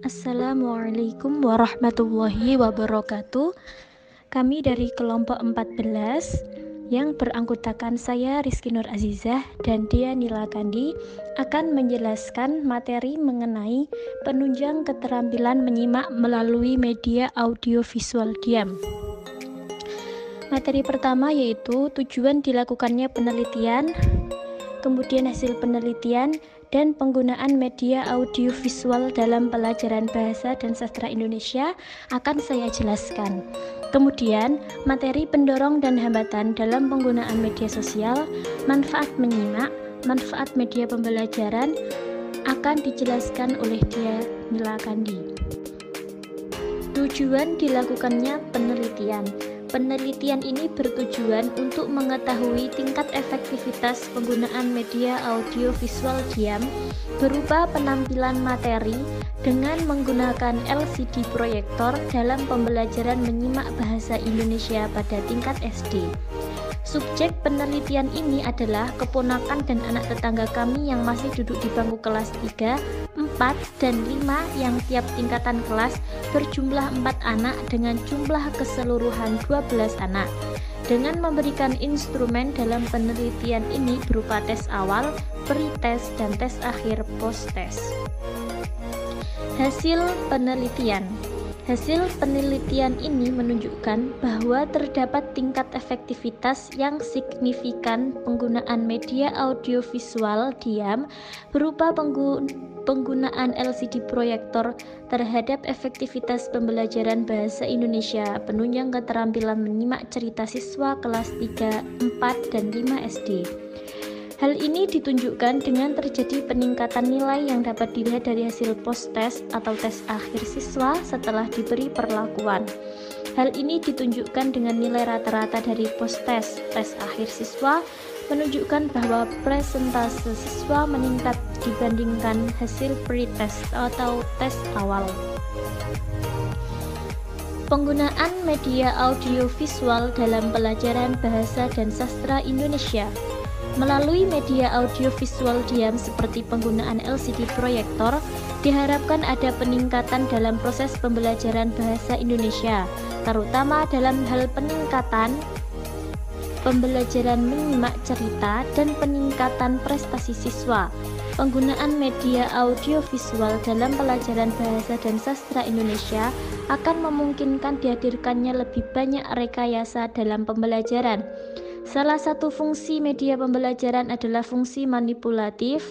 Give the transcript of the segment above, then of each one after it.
Assalamualaikum warahmatullahi wabarakatuh. Kami dari kelompok 14 yang beranggotakan saya Rizky Nur Azizah dan Dia Nila Kandi akan menjelaskan materi mengenai penunjang keterampilan menyimak melalui media audiovisual diam. Materi pertama yaitu tujuan dilakukannya penelitian, kemudian hasil penelitian, dan penggunaan media audiovisual dalam pelajaran bahasa dan sastra Indonesia akan saya jelaskan. Kemudian, materi pendorong dan hambatan dalam penggunaan media sosial, manfaat menyimak, manfaat media pembelajaran akan dijelaskan oleh Dia Nila Kandi. Tujuan dilakukannya penelitian. Penelitian ini bertujuan untuk mengetahui tingkat efektivitas penggunaan media audiovisual diam berupa penampilan materi dengan menggunakan LCD proyektor dalam pembelajaran menyimak bahasa Indonesia pada tingkat SD. Subjek penelitian ini adalah keponakan dan anak tetangga kami yang masih duduk di bangku kelas 3, 4, dan 5 yang tiap tingkatan kelas berjumlah 4 anak dengan jumlah keseluruhan 12 anak. Dengan memberikan instrumen dalam penelitian ini berupa tes awal, pre-tes, dan tes akhir post-tes. Hasil penelitian. Hasil penelitian ini menunjukkan bahwa terdapat tingkat efektivitas yang signifikan penggunaan media audiovisual diam berupa penggunaan LCD proyektor terhadap efektivitas pembelajaran bahasa Indonesia penunjang keterampilan menyimak cerita siswa kelas 3, 4, dan 5 SD. Hal ini ditunjukkan dengan terjadi peningkatan nilai yang dapat dilihat dari hasil post-tes atau tes akhir siswa setelah diberi perlakuan. Hal ini ditunjukkan dengan nilai rata-rata dari post-tes. Tes akhir siswa menunjukkan bahwa presentase siswa meningkat dibandingkan hasil pre-test atau tes awal. Penggunaan media audiovisual dalam pelajaran bahasa dan sastra Indonesia. Melalui media audiovisual diam seperti penggunaan LCD proyektor, diharapkan ada peningkatan dalam proses pembelajaran bahasa Indonesia, terutama dalam hal peningkatan pembelajaran menyimak cerita dan peningkatan prestasi siswa. Penggunaan media audiovisual dalam pelajaran bahasa dan sastra Indonesia akan memungkinkan dihadirkannya lebih banyak rekayasa dalam pembelajaran. Salah satu fungsi media pembelajaran adalah fungsi manipulatif,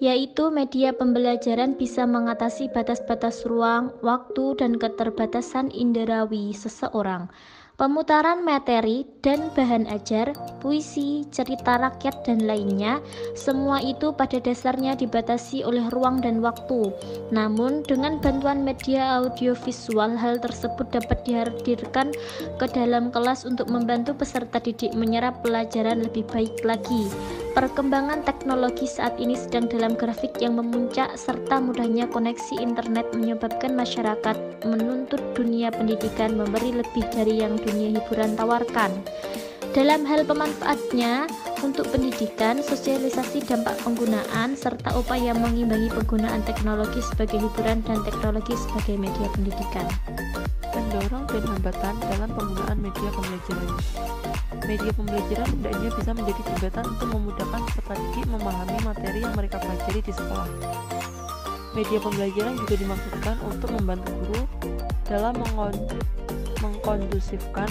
yaitu media pembelajaran bisa mengatasi batas-batas ruang, waktu, dan keterbatasan inderawi seseorang. Pemutaran materi dan bahan ajar, puisi, cerita rakyat, dan lainnya, semua itu pada dasarnya dibatasi oleh ruang dan waktu. Namun, dengan bantuan media audiovisual, hal tersebut dapat dihadirkan ke dalam kelas untuk membantu peserta didik menyerap pelajaran lebih baik lagi. Perkembangan teknologi saat ini sedang dalam grafik yang memuncak serta mudahnya koneksi internet menyebabkan masyarakat menuntut dunia pendidikan memberi lebih dari yang dunia hiburan tawarkan. Dalam hal pemanfaatnya untuk pendidikan, sosialisasi dampak penggunaan, serta upaya mengimbangi penggunaan teknologi sebagai hiburan dan teknologi sebagai media pendidikan. Pendorong dan hambatan dalam penggunaan media pembelajaran. Media pembelajaran hendaknya bisa menjadi jembatan untuk memudahkan peserta didik memahami materi yang mereka pelajari di sekolah. Media pembelajaran juga dimaksudkan untuk membantu guru dalam mengkondusifkan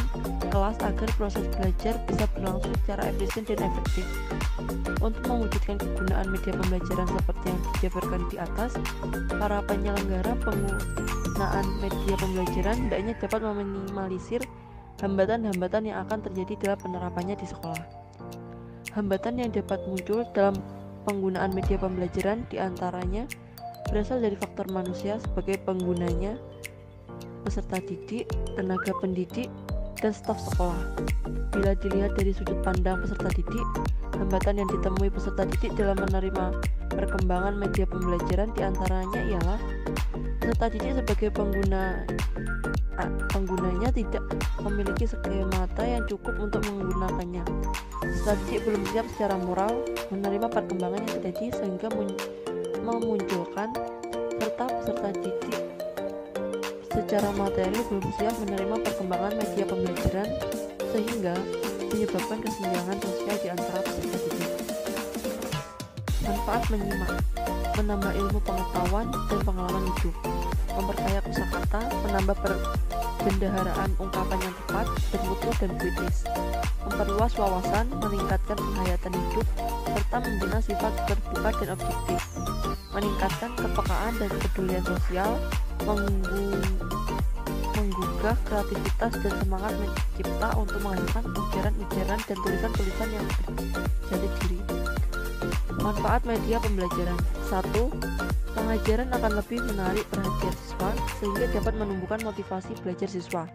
kelas agar proses belajar bisa berlangsung secara efisien dan efektif. Untuk mewujudkan kegunaan media pembelajaran seperti yang dijabarkan di atas, para penyelenggara penggunaan media pembelajaran hendaknya dapat meminimalisir hambatan-hambatan yang akan terjadi dalam penerapannya di sekolah. Hambatan yang dapat muncul dalam penggunaan media pembelajaran diantaranya berasal dari faktor manusia sebagai penggunanya, peserta didik, tenaga pendidik, dan staf sekolah. Bila dilihat dari sudut pandang peserta didik, hambatan yang ditemui peserta didik dalam menerima perkembangan media pembelajaran diantaranya ialah peserta didik sebagai penggunanya tidak memiliki skemata yang cukup untuk menggunakannya. Peserta didik belum siap secara moral menerima perkembangan yang terjadi sehingga memunculkan serta peserta didik secara materi belum siap menerima perkembangan media pembelajaran sehingga menyebabkan kesenjangan sosial di antara peserta didik. Manfaat menyimak, menambah ilmu pengetahuan dan pengalaman hidup, memperkaya kosakata, menambah perbendaharaan ungkapan yang tepat, bermutu dan puitis, memperluas wawasan, meningkatkan penghayatan hidup, serta membina sifat terbuka dan objektif, meningkatkan kepekaan dan kepedulian sosial, menggugah kreativitas dan semangat mencipta untuk menghasilkan ujaran-ujaran dan tulisan-tulisan yang berjati diri. Manfaat media pembelajaran. 1. Pengajaran akan lebih menarik perhatian siswa sehingga dapat menumbuhkan motivasi belajar siswa.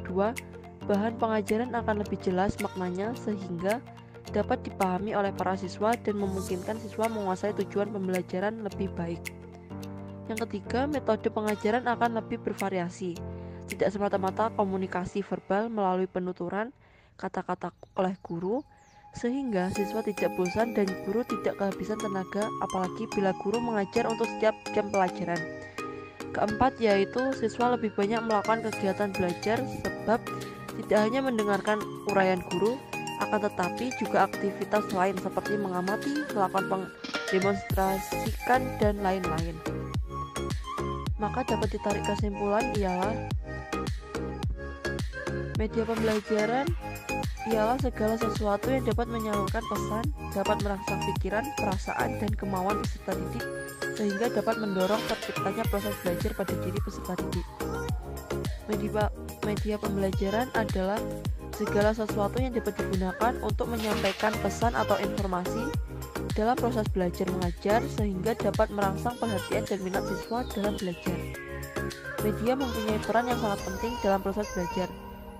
2. Bahan pengajaran akan lebih jelas maknanya sehingga dapat dipahami oleh para siswa dan memungkinkan siswa menguasai tujuan pembelajaran lebih baik. Yang ketiga, metode pengajaran akan lebih bervariasi, tidak semata-mata komunikasi verbal melalui penuturan kata-kata oleh guru, sehingga siswa tidak bosan dan guru tidak kehabisan tenaga, apalagi bila guru mengajar untuk setiap jam pelajaran. Keempat, yaitu siswa lebih banyak melakukan kegiatan belajar sebab tidak hanya mendengarkan uraian guru, akan tetapi juga aktivitas lain seperti mengamati, melakukan pendemonstrasikan, dan lain-lain. Maka dapat ditarik kesimpulan ialah media pembelajaran ialah segala sesuatu yang dapat menyalurkan pesan, dapat merangsang pikiran, perasaan, dan kemauan peserta didik, sehingga dapat mendorong terciptanya proses belajar pada diri peserta didik. Media pembelajaran adalah segala sesuatu yang dapat digunakan untuk menyampaikan pesan atau informasi dalam proses belajar mengajar, sehingga dapat merangsang perhatian dan minat siswa dalam belajar. Media mempunyai peran yang sangat penting dalam proses belajar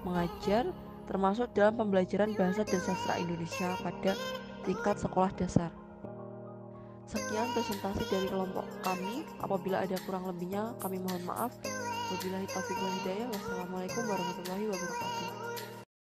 mengajar, termasuk dalam pembelajaran bahasa dan sastra Indonesia pada tingkat sekolah dasar. Sekian presentasi dari kelompok kami. Apabila ada kurang lebihnya, kami mohon maaf. Wabillahi taufiq wal hidayah. Wassalamualaikum warahmatullahi wabarakatuh.